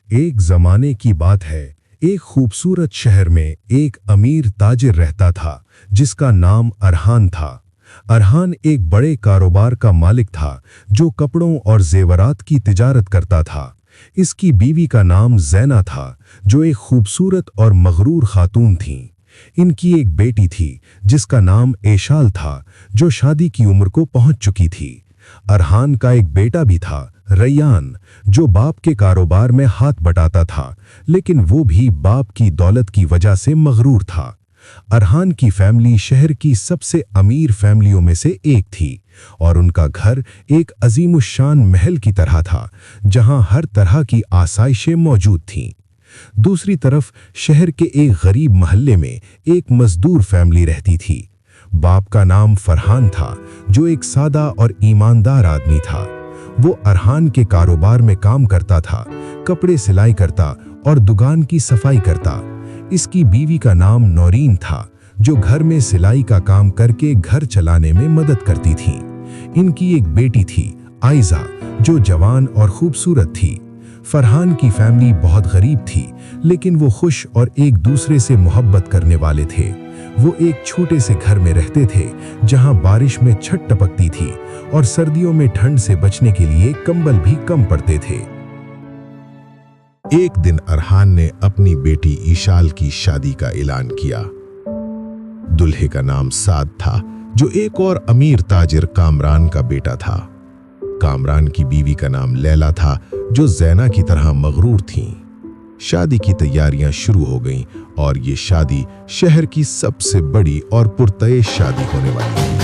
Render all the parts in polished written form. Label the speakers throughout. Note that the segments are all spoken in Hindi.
Speaker 1: एक जमाने की बात है, एक खूबसूरत शहर में एक अमीर ताजिर रहता था जिसका नाम अरहान था। अरहान एक बड़े कारोबार का मालिक था जो कपड़ों और जेवरात की तिजारत करता था। इसकी बीवी का नाम ज़ैना था जो एक खूबसूरत और मगरूर खातून थीं। इनकी एक बेटी थी जिसका नाम ऐशाल था जो शादी की उम्र को पहुंच चुकी थी। अरहान का एक बेटा भी था, रैयान, जो बाप के कारोबार में हाथ बटाता था, लेकिन वो भी बाप की दौलत की वजह से मगरूर था। अरहान की फैमिली शहर की सबसे अमीर फैमिलियों में से एक थी और उनका घर एक अजीमुशान महल की तरह था जहां हर तरह की आसाइशें मौजूद थीं। दूसरी तरफ शहर के एक गरीब मोहल्ले में एक मजदूर फैमिली रहती थी। बाप का नाम फरहान था जो एक सादा और ईमानदार आदमी था। वो अरहान के कारोबार में काम करता था, कपड़े सिलाई करता और दुकान की सफाई करता। इसकी बीवी का नाम नौरीन था जो घर में सिलाई का काम करके घर चलाने में मदद करती थी। इनकी एक बेटी थी, आयजा, जो जवान और खूबसूरत थी। फरहान की फैमिली बहुत गरीब थी, लेकिन वो खुश और एक दूसरे से मोहब्बत करने वाले थे। वो एक छोटे से घर में रहते थे जहां बारिश में छत टपकती थी और सर्दियों में ठंड से बचने के लिए कंबल भी कम पड़ते थे।
Speaker 2: एक दिन अरहान ने अपनी बेटी ईशाल की शादी का ऐलान किया। दुल्हे का नाम साद था जो एक और अमीर ताजिर कामरान का बेटा था। कामरान की बीवी का नाम लैला था जो ज़ैना की तरह मगरूर थीं। शादी की तैयारियां शुरू हो गईं और ये शादी शहर की सबसे बड़ी और पुरतयश शादी होने वाली थी।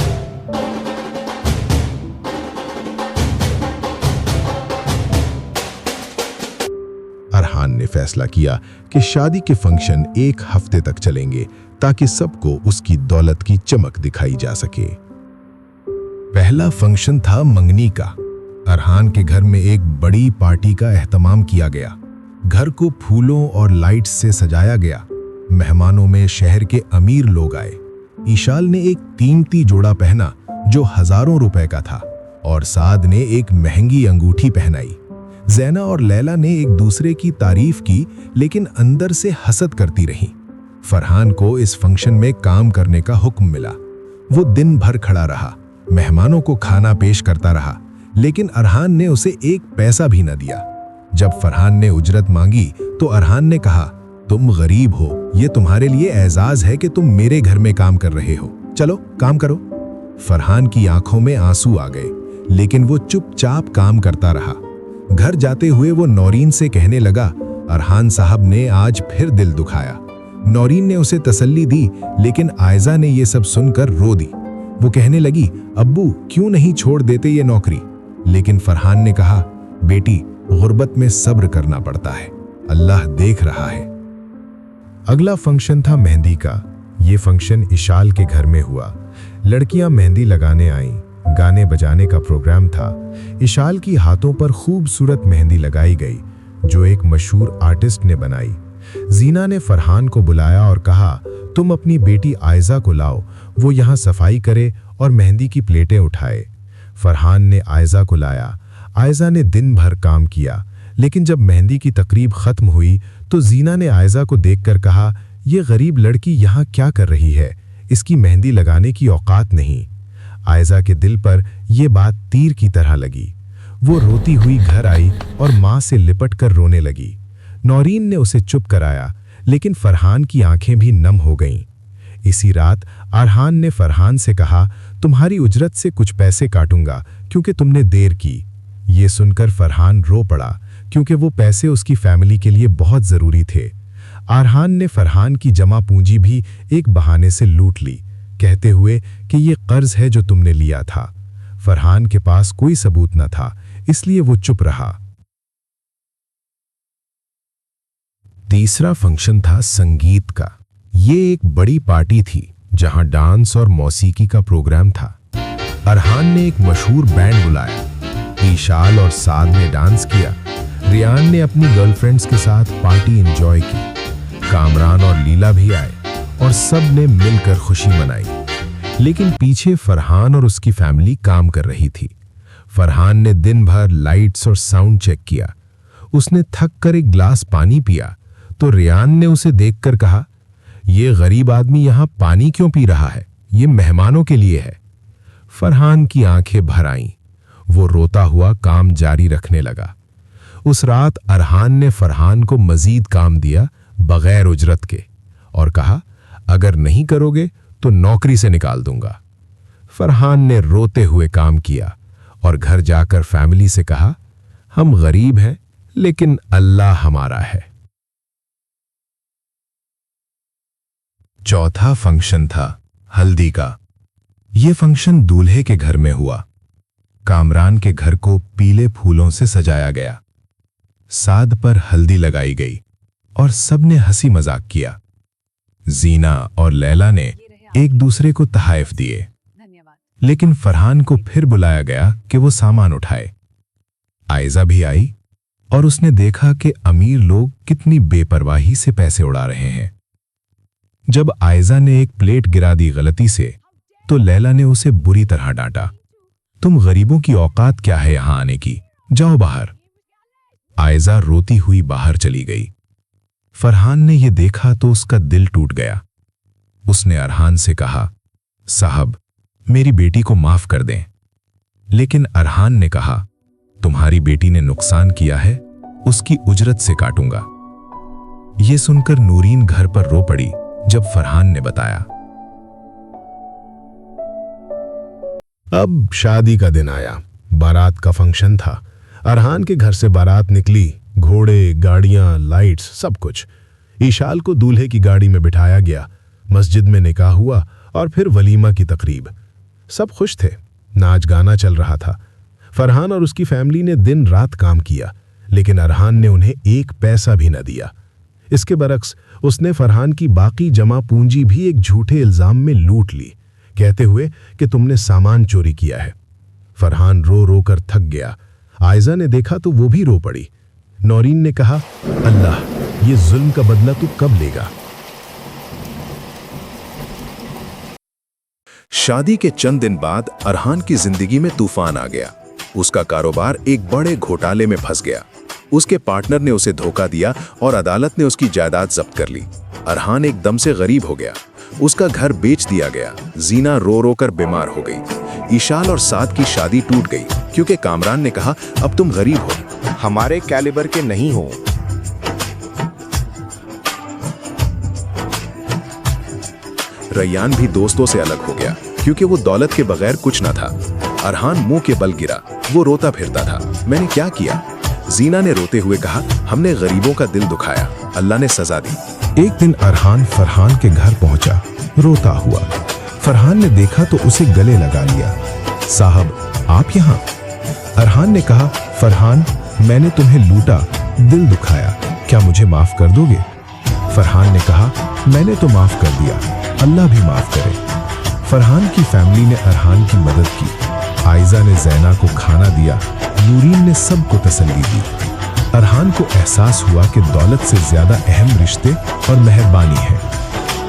Speaker 2: अरहान ने फैसला किया कि शादी के फंक्शन एक हफ्ते तक चलेंगे ताकि सबको उसकी दौलत की चमक दिखाई जा सके। पहला फंक्शन था मंगनी का। अरहान के घर में एक बड़ी पार्टी का एहतमाम किया गया। घर को फूलों और लाइट्स से सजाया गया। मेहमानों में शहर के अमीर लोग आए। ईशाल ने एक कीमती जोड़ा पहना जो हजारों रुपए का था और साद ने एक महंगी अंगूठी पहनाई। ज़ैना और लैला ने एक दूसरे की तारीफ की, लेकिन अंदर से हसद करती रहीं। फरहान को इस फंक्शन में काम करने का हुक्म मिला। वो दिन भर खड़ा रहा, मेहमानों को खाना पेश करता रहा, लेकिन अरहान ने उसे एक पैसा भी न दिया। जब फरहान ने उजरत मांगी तो अरहान ने कहा, तुम गरीब हो, ये तुम्हारे लिए एजाज है कि तुम मेरे घर में काम कर रहे हो, चलो काम करो। फरहान की आंखों में आंसू आ गए, लेकिन वो चुपचाप काम करता रहा। घर जाते हुए वो नौरीन से कहने लगा, अरहान साहब ने आज फिर दिल दुखाया। नौरीन ने उसे तसल्ली दी, लेकिन आयजा ने ये सब सुनकर रो दी। वो कहने लगी, अब्बू क्यों नहीं छोड़ देते ये नौकरी? लेकिन फरहान ने कहा, बेटी गुर्बत में सब्र करना पड़ता है, अल्लाह देख रहा है। अगला फंक्शन था मेहंदी का। ये फंक्शन इशाल के घर में हुआ। लड़कियां मेहंदी लगाने आईं, गाने बजाने का प्रोग्राम था। इशाल की हाथों पर खूबसूरत मेहंदी लगाई गई जो एक मशहूर आर्टिस्ट ने बनाई। जीना ने फरहान को बुलाया और कहा, तुम अपनी बेटी आयजा को लाओ, वो यहाँ सफाई करे और मेहंदी की प्लेटें उठाए। फरहान ने आयजा को लाया। आयजा ने दिन भर काम किया, लेकिन जब मेहंदी की तकरीब खत्म हुई तो जीना ने आयजा को देखकर कहा, यह गरीब लड़की यहाँ क्या कर रही है? इसकी मेहंदी लगाने की औकात नहीं। आयजा के दिल पर यह बात तीर की तरह लगी। वो रोती हुई घर आई और माँ से लिपट कर रोने लगी। नौरीन ने उसे चुप कराया, लेकिन फरहान की आंखें भी नम हो गईं। इसी रात अरहान ने फरहान से कहा, तुम्हारी उजरत से कुछ पैसे काटूंगा क्योंकि तुमने देर की। ये सुनकर फरहान रो पड़ा क्योंकि वो पैसे उसकी फैमिली के लिए बहुत ज़रूरी थे। अरहान ने फरहान की जमा पूंजी भी एक बहाने से लूट ली, कहते हुए कि ये कर्ज है जो तुमने लिया था। फरहान के पास कोई सबूत न था, इसलिए वो चुप रहा। तीसरा फंक्शन था संगीत का। ये एक बड़ी पार्टी थी जहां डांस और मौसीकी का प्रोग्राम था। अरहान ने एक मशहूर बैंड बुलाया। ईशाल और साद ने डांस किया। रियान ने अपनी गर्लफ्रेंड्स के साथ पार्टी एंजॉय की। कामरान और लीला भी आए और सब ने मिलकर खुशी मनाई। लेकिन पीछे फरहान और उसकी फैमिली काम कर रही थी। फरहान ने दिन भर लाइट्स और साउंड चेक किया। उसने थक कर एक गिलास पानी पिया तो रेयान ने उसे देखकर कहा, यह गरीब आदमी यहां पानी क्यों पी रहा है? ये मेहमानों के लिए है। फरहान की आंखें भर आईं। वो रोता हुआ काम जारी रखने लगा। उस रात अरहान ने फरहान को मजीद काम दिया बगैर उजरत के और कहा, अगर नहीं करोगे तो नौकरी से निकाल दूंगा। फरहान ने रोते हुए काम किया और घर जाकर फैमिली से कहा, हम गरीब हैं लेकिन अल्लाह हमारा है।
Speaker 1: चौथा फंक्शन था हल्दी का। यह फंक्शन दूल्हे के घर में हुआ। कामरान के घर को पीले फूलों से सजाया गया। साद पर हल्दी लगाई गई और सबने हंसी मजाक किया। जीना और लैला ने एक दूसरे को तहाइफ दिए, लेकिन फरहान को फिर बुलाया गया कि वो सामान उठाए। आयजा भी आई और उसने देखा कि अमीर लोग कितनी बेपरवाही से पैसे उड़ा रहे हैं। जब आयजा ने एक प्लेट गिरा दी गलती से तो लैला ने उसे बुरी तरह डांटा, तुम गरीबों की औकात क्या है यहां आने की, जाओ बाहर। आयजा रोती हुई बाहर चली गई। फरहान ने यह देखा तो उसका दिल टूट गया। उसने अरहान से कहा, साहब मेरी बेटी को माफ कर दें। लेकिन अरहान ने कहा, तुम्हारी बेटी ने नुकसान किया है, उसकी उजरत से काटूंगा। यह सुनकर नूरीन घर पर रो पड़ी जब फरहान ने बताया।
Speaker 2: अब शादी का दिन आया। बारात का फंक्शन था। अरहान के घर से बारात निकली। घोड़े, गाड़ियां, लाइट्स, सब कुछ। ईशाल को दूल्हे की गाड़ी में बिठाया गया। मस्जिद में निकाह हुआ और फिर वलीमा की तकरीब। सब खुश थे। नाच गाना चल रहा था। फरहान और उसकी फैमिली ने दिन रात काम किया, लेकिन अरहान ने उन्हें एक पैसा भी न दिया। इसके बरक्स उसने फरहान की बाकी जमा पूंजी भी एक झूठे इल्जाम में लूट ली, कहते हुए कि तुमने सामान चोरी किया है। फरहान रो रो कर थक गया। आयजा ने देखा तो वो भी रो पड़ी। नौरीन ने कहा, अल्लाह, ये जुल्म का बदला तू कब लेगा?
Speaker 1: शादी के चंद दिन बाद अरहान की जिंदगी में तूफान आ गया। उसका कारोबार एक बड़े घोटाले में फंस गया। उसके पार्टनर ने उसे धोखा दिया और अदालत ने उसकी जायदाद जब्त कर ली। अरहान एकदम से गरीब हो गया। उसका घर बेच दिया गया। जीना रो रो कर बीमार हो गई। ईशाल और साद की शादी टूट गई क्योंकि कामरान ने कहा, अब तुम गरीब हो, हमारे कैलिबर के नहीं हो। रैयान भी दोस्तों से अलग हो गया क्योंकि वो दौलत के बगैर कुछ न था। अरहान मुंह के बल गिरा। वो रोता फिरता था, मैंने क्या किया? जीना ने रोते हुए कहा, हमने गरीबों का दिल दुखाया, अल्लाह ने सजा दी।
Speaker 2: एक दिन अरहान फरहान के घर पहुंचा, रोता हुआ। फरहान ने देखा तो उसे गले लगा लिया। साहब, आप यहाँ? अरहान ने कहा, फरहान, मैंने तुम्हें लूटा, दिल दुखाया, क्या मुझे माफ कर दोगे? फरहान ने कहा, मैंने तो माफ कर दिया, अल्लाह भी माफ करे। फरहान की फैमिली ने अरहान की मदद की। आयजा ने जैना को खाना दिया। नूरीन ने सबको तसल्ली दी। अरहान को एहसास हुआ कि दौलत से ज्यादा अहम रिश्ते और मेहरबानी है।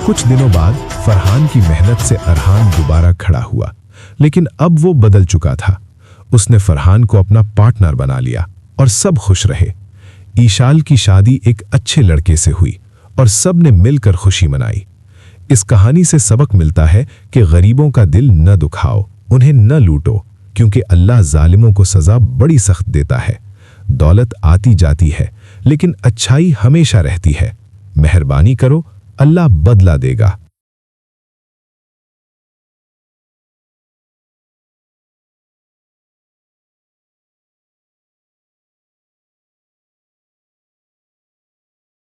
Speaker 2: कुछ दिनों बाद फरहान की मेहनत से अरहान दोबारा खड़ा हुआ, लेकिन अब वो बदल चुका था। उसने फरहान को अपना पार्टनर बना लिया और सब खुश रहे। ईशाल की शादी एक अच्छे लड़के से हुई और सब ने मिलकर खुशी मनाई। इस कहानी से सबक मिलता है कि गरीबों का दिल न दुखाओ, उन्हें न लूटो, क्योंकि अल्लाह जालिमों को सजा बड़ी सख्त देता है। दौलत आती जाती है, लेकिन अच्छाई हमेशा रहती है। मेहरबानी करो, अल्लाह बदला देगा।